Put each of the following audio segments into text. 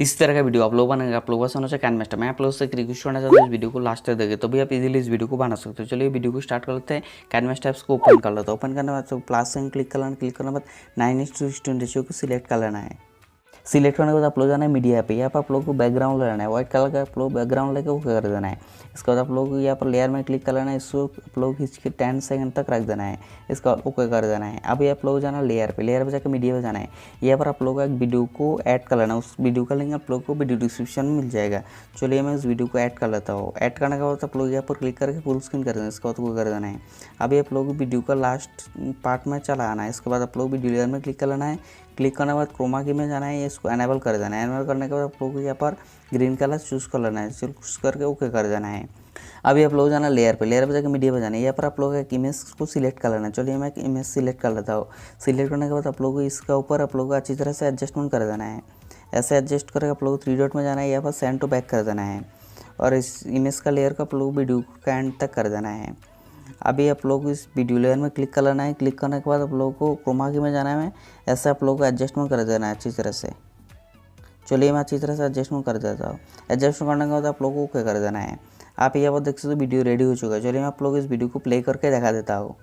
इस तरह का वीडियो आप लोग बनाएंगे, आप लोगों का होना चाहिए काइनमास्टर। मैं आप लोगों से एक रिक्वेस्ट करना चाहता हूँ, इस वीडियो को लास्ट तक देखें, तो भी आप इजीली इस वीडियो को बना सकते हो। चलिए वीडियो को स्टार्ट कर लेते हैं। काइनमास्टर ऐप्स को ओपन कर लेते हैं। ओपन करने के बाद तो प्लस साइन क्लिक करना, क्लिक करने के बाद 9:16 रेशियो को सिलेक्ट कर लेना है। सिलेक्ट करने के बाद आप लोग जाना है मीडिया पे। यहाँ पर आप लोग को बैकग्राउंड लेना है, व्हाइट कलर का आप लोग बैकग्राउंड लेकर वो कर देना है। इसके बाद आप लोग यहाँ पर लेयर में क्लिक कर लेना है, इसको आप लोग खींच के 10 सेकंड तक रख देना है। इसका ओके कर देना है। अभी आप लोग जाना लेयर पे जाकर मीडिया पे जाना है। यहाँ पर आप लोग का एक वीडियो को ऐड कर लेना है। उस वीडियो का लिंक आप लोग को वीडियो डिस्क्रिप्शन में मिल जाएगा। चलिए मैं उस वीडियो को ऐड कर लेता हूँ। ऐड करने के बाद आप लोग यहाँ पर क्लिक करके फुल स्क्रीन कर देना है। इसके बाद वो कर देना है। अभी आप लोग वीडियो का लास्ट पार्ट में चला आना है। इसके बाद आप लोग वीडियो लेयर में क्लिक कर लेना है। क्लिक करने के बाद क्रोमा की में जाना है, इसको एनेबल कर देना है। एनेबल करने के बाद आप लोग को यहाँ पर ग्रीन कलर चूज़ कर लेना है। चूज़ करके ओके कर देना है। अभी आप लोग जाना लेयर पे जाकर मीडिया पे जाना है। यहाँ पर आप लोग एक इमेज को सिलेक्ट कर लेना है। चलिए मैं एक इमेज सिलेक्ट कर लेता हूँ। सिलेक्ट करने के बाद आप लोग को इसका ऊपर आप लोग को अच्छी तरह से एडजस्टमेंट कर देना है। ऐसे एडजस्ट करके आप लोग को 3 डॉट में जाना है। यहाँ पर सेंड टू बैक कर देना है और इस इमेज का लेयर का आप लोग वीडियो का एंड तक कर देना है। अभी आप लोग इस वीडियो लेयर में क्लिक कर लेना है। क्लिक करने के बाद आप लोगों को क्रोमा की में जाना है। ऐसे आप लोगों को एडजस्टमेंट कर देना है अच्छी तरह से। चलिए मैं अच्छी तरह से एडजस्टमेंट कर देता हूँ। एडजस्टमेंट करने के बाद आप लोगों को ओके कर देना है। आप यहाँ पर देख सकते हो वीडियो रेडी हो चुका है। चलिए मैं आप लोग इस वीडियो को प्ले करके दिखा देता हूँ।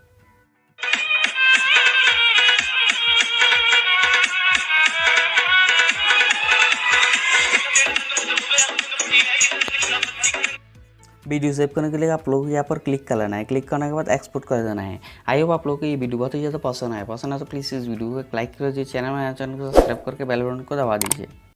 वीडियो सेव करने के लिए आप लोग यहाँ पर क्लिक कर लेना है। क्लिक करने के बाद एक्सपोर्ट कर देना है। आई होप आप लोग को ये वीडियो बहुत ही ज़्यादा पसंद है। तो प्लीज़ इस वीडियो को लाइक कर दीजिए। चैनल को सब्सक्राइब करके बेल बटन को दबा दीजिए।